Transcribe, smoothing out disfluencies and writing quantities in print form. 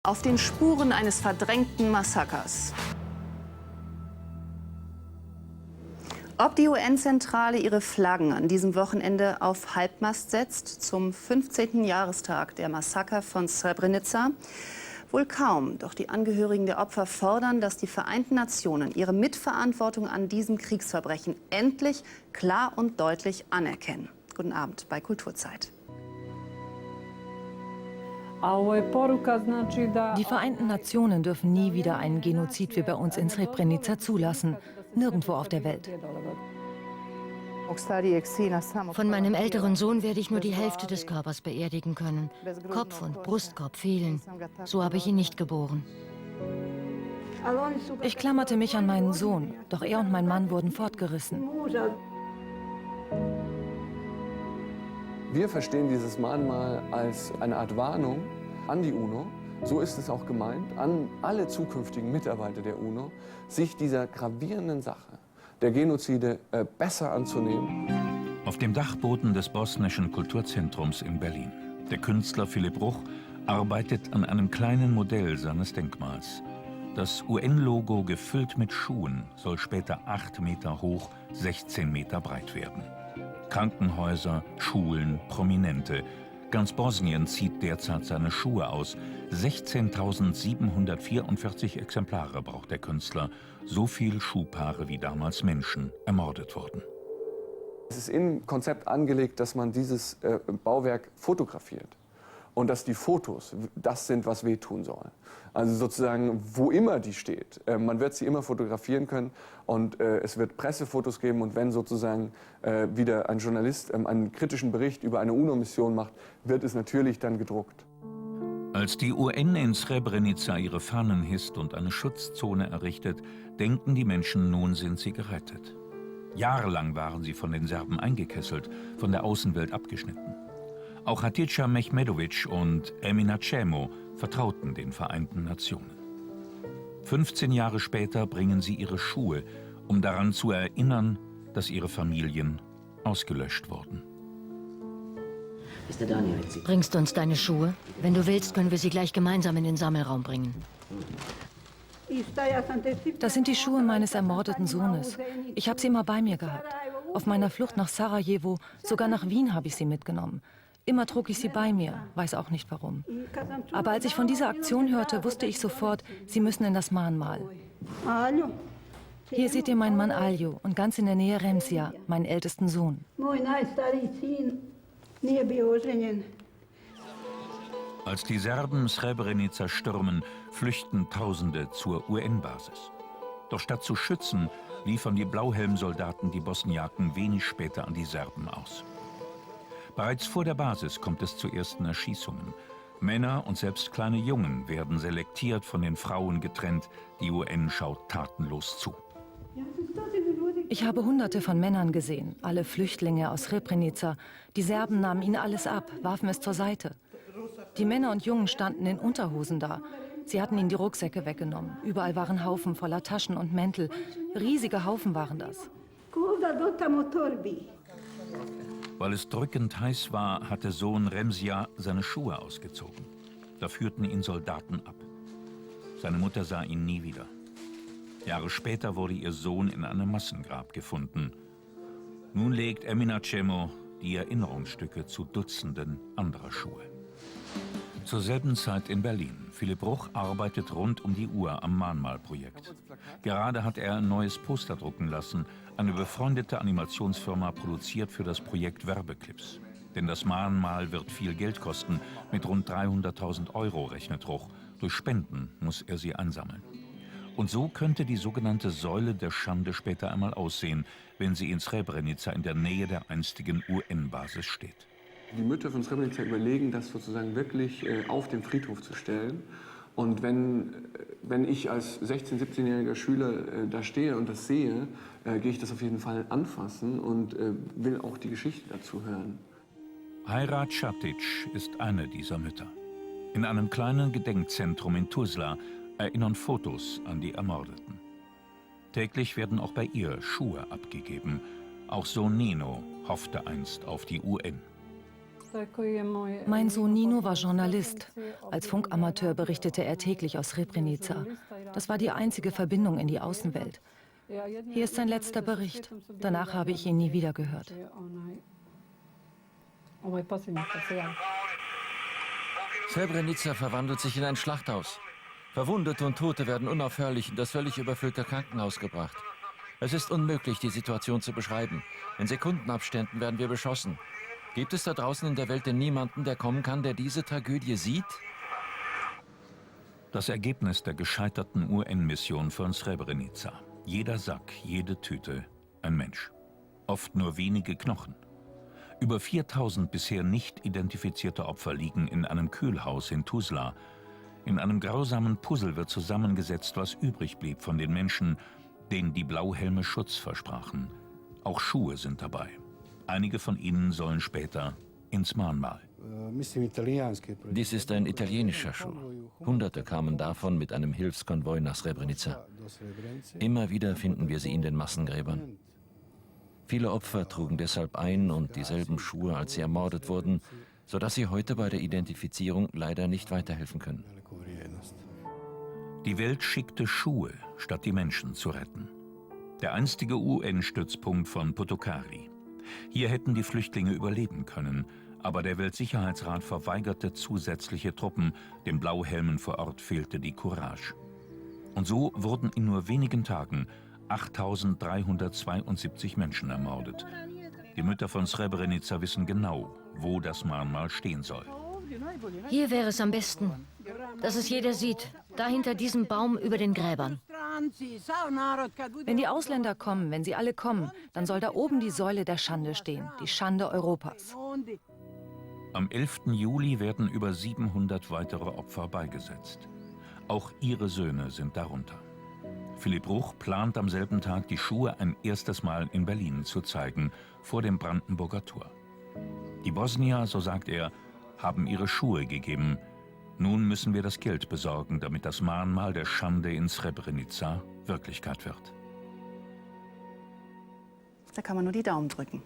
Auf den Spuren eines verdrängten Massakers. Ob die UN-Zentrale ihre Flaggen an diesem Wochenende auf Halbmast setzt zum 15. Jahrestag der Massaker von Srebrenica? Wohl kaum, doch die Angehörigen der Opfer fordern, dass die Vereinten Nationen ihre Mitverantwortung an diesem Kriegsverbrechen endlich klar und deutlich anerkennen. Guten Abend bei Kulturzeit. Die Vereinten Nationen dürfen nie wieder einen Genozid wie bei uns in Srebrenica zulassen. Nirgendwo auf der Welt. Von meinem älteren Sohn werde ich nur die Hälfte des Körpers beerdigen können. Kopf und Brustkorb fehlen. So habe ich ihn nicht geboren. Ich klammerte mich an meinen Sohn, doch er und mein Mann wurden fortgerissen. Wir verstehen dieses Mahnmal als eine Art Warnung an die UNO, so ist es auch gemeint, an alle zukünftigen Mitarbeiter der UNO, sich dieser gravierenden Sache der Genozide besser anzunehmen. Auf dem Dachboden des Bosnischen Kulturzentrums in Berlin. Der Künstler Philipp Bruch arbeitet an einem kleinen Modell seines Denkmals. Das UN-Logo, gefüllt mit Schuhen, soll später 8 Meter hoch, 16 Meter breit werden. Krankenhäuser, Schulen, Prominente. Ganz Bosnien zieht derzeit seine Schuhe aus. 16.744 Exemplare braucht der Künstler. So viel Schuhpaare wie damals Menschen ermordet wurden. Es ist im Konzept angelegt, dass man dieses Bauwerk fotografiert. Und dass die Fotos das sind, was wehtun soll. Also sozusagen, wo immer die steht. Man wird sie immer fotografieren können und es wird Pressefotos geben. Und wenn sozusagen wieder ein Journalist einen kritischen Bericht über eine UNO-Mission macht, wird es natürlich dann gedruckt. Als die UN in Srebrenica ihre Fahnen hisst und eine Schutzzone errichtet, denken die Menschen, nun sind sie gerettet. Jahrelang waren sie von den Serben eingekesselt, von der Außenwelt abgeschnitten. Auch Hatice Mehmedović und Emina Cemo vertrauten den Vereinten Nationen. 15 Jahre später bringen sie ihre Schuhe, um daran zu erinnern, dass ihre Familien ausgelöscht wurden. Bringst du uns deine Schuhe? Wenn du willst, können wir sie gleich gemeinsam in den Sammelraum bringen. Das sind die Schuhe meines ermordeten Sohnes. Ich habe sie immer bei mir gehabt. Auf meiner Flucht nach Sarajevo, sogar nach Wien habe ich sie mitgenommen. Immer trug ich sie bei mir, weiß auch nicht warum. Aber als ich von dieser Aktion hörte, wusste ich sofort, sie müssen in das Mahnmal. Hier seht ihr meinen Mann Aljo und ganz in der Nähe Remzija, meinen ältesten Sohn. Als die Serben Srebrenica stürmen, flüchten Tausende zur UN-Basis. Doch statt zu schützen, liefern die Blauhelmsoldaten die Bosniaken wenig später an die Serben aus. Bereits vor der Basis kommt es zu ersten Erschießungen. Männer und selbst kleine Jungen werden selektiert, von den Frauen getrennt. Die UN schaut tatenlos zu. Ich habe Hunderte von Männern gesehen, alle Flüchtlinge aus Srebrenica. Die Serben nahmen ihnen alles ab, warfen es zur Seite. Die Männer und Jungen standen in Unterhosen da. Sie hatten ihnen die Rucksäcke weggenommen. Überall waren Haufen voller Taschen und Mäntel. Riesige Haufen waren das. Weil es drückend heiß war, hatte Sohn Remzija seine Schuhe ausgezogen. Da führten ihn Soldaten ab. Seine Mutter sah ihn nie wieder. Jahre später wurde ihr Sohn in einem Massengrab gefunden. Nun legt Emina Cemo die Erinnerungsstücke zu Dutzenden anderer Schuhe. Zur selben Zeit in Berlin. Philipp Bruch arbeitet rund um die Uhr am Mahnmalprojekt. Gerade hat er ein neues Poster drucken lassen. Eine befreundete Animationsfirma produziert für das Projekt Werbeclips. Denn das Mahnmal wird viel Geld kosten. Mit rund 300.000 Euro rechnet Bruch. Durch Spenden muss er sie einsammeln. Und so könnte die sogenannte Säule der Schande später einmal aussehen, wenn sie in Srebrenica in der Nähe der einstigen UN-Basis steht. Die Mütter von Srebrenica überlegen, das sozusagen wirklich auf den Friedhof zu stellen. Und wenn ich als 16-, 17-jähriger Schüler da stehe und das sehe, gehe ich das auf jeden Fall anfassen und will auch die Geschichte dazu hören. Hayrat Šatic ist eine dieser Mütter. In einem kleinen Gedenkzentrum in Tuzla erinnern Fotos an die Ermordeten. Täglich werden auch bei ihr Schuhe abgegeben. Auch Sohn Nino hoffte einst auf die UN. Mein Sohn Nino war Journalist. Als Funkamateur berichtete er täglich aus Srebrenica. Das war die einzige Verbindung in die Außenwelt. Hier ist sein letzter Bericht. Danach habe ich ihn nie wieder gehört. Srebrenica verwandelt sich in ein Schlachthaus. Verwundete und Tote werden unaufhörlich in das völlig überfüllte Krankenhaus gebracht. Es ist unmöglich, die Situation zu beschreiben. In Sekundenabständen werden wir beschossen. Gibt es da draußen in der Welt denn niemanden, der kommen kann, der diese Tragödie sieht? Das Ergebnis der gescheiterten UN-Mission von Srebrenica. Jeder Sack, jede Tüte, ein Mensch. Oft nur wenige Knochen. Über 4000 bisher nicht identifizierte Opfer liegen in einem Kühlhaus in Tuzla. In einem grausamen Puzzle wird zusammengesetzt, was übrig blieb von den Menschen, denen die Blauhelme Schutz versprachen. Auch Schuhe sind dabei. Einige von ihnen sollen später ins Mahnmal. Dies ist ein italienischer Schuh. Hunderte kamen davon mit einem Hilfskonvoi nach Srebrenica. Immer wieder finden wir sie in den Massengräbern. Viele Opfer trugen deshalb ein und dieselben Schuhe, als sie ermordet wurden, sodass sie heute bei der Identifizierung leider nicht weiterhelfen können. Die Welt schickte Schuhe, statt die Menschen zu retten. Der einstige UN-Stützpunkt von Potokari. Hier hätten die Flüchtlinge überleben können, aber der Weltsicherheitsrat verweigerte zusätzliche Truppen, den Blauhelmen vor Ort fehlte die Courage. Und so wurden in nur wenigen Tagen 8.372 Menschen ermordet. Die Mütter von Srebrenica wissen genau, wo das Mahnmal stehen soll. Hier wäre es am besten, dass es jeder sieht. Da hinter diesem Baum über den Gräbern. Wenn die Ausländer kommen, wenn sie alle kommen, dann soll da oben die Säule der Schande stehen, die Schande Europas. Am 11. Juli werden über 700 weitere Opfer beigesetzt. Auch ihre Söhne sind darunter. Philipp Ruch plant am selben Tag, die Schuhe ein erstes Mal in Berlin zu zeigen, vor dem Brandenburger Tor. Die Bosnier, so sagt er, haben ihre Schuhe gegeben. Nun müssen wir das Geld besorgen, damit das Mahnmal der Schande in Srebrenica Wirklichkeit wird. Da kann man nur die Daumen drücken.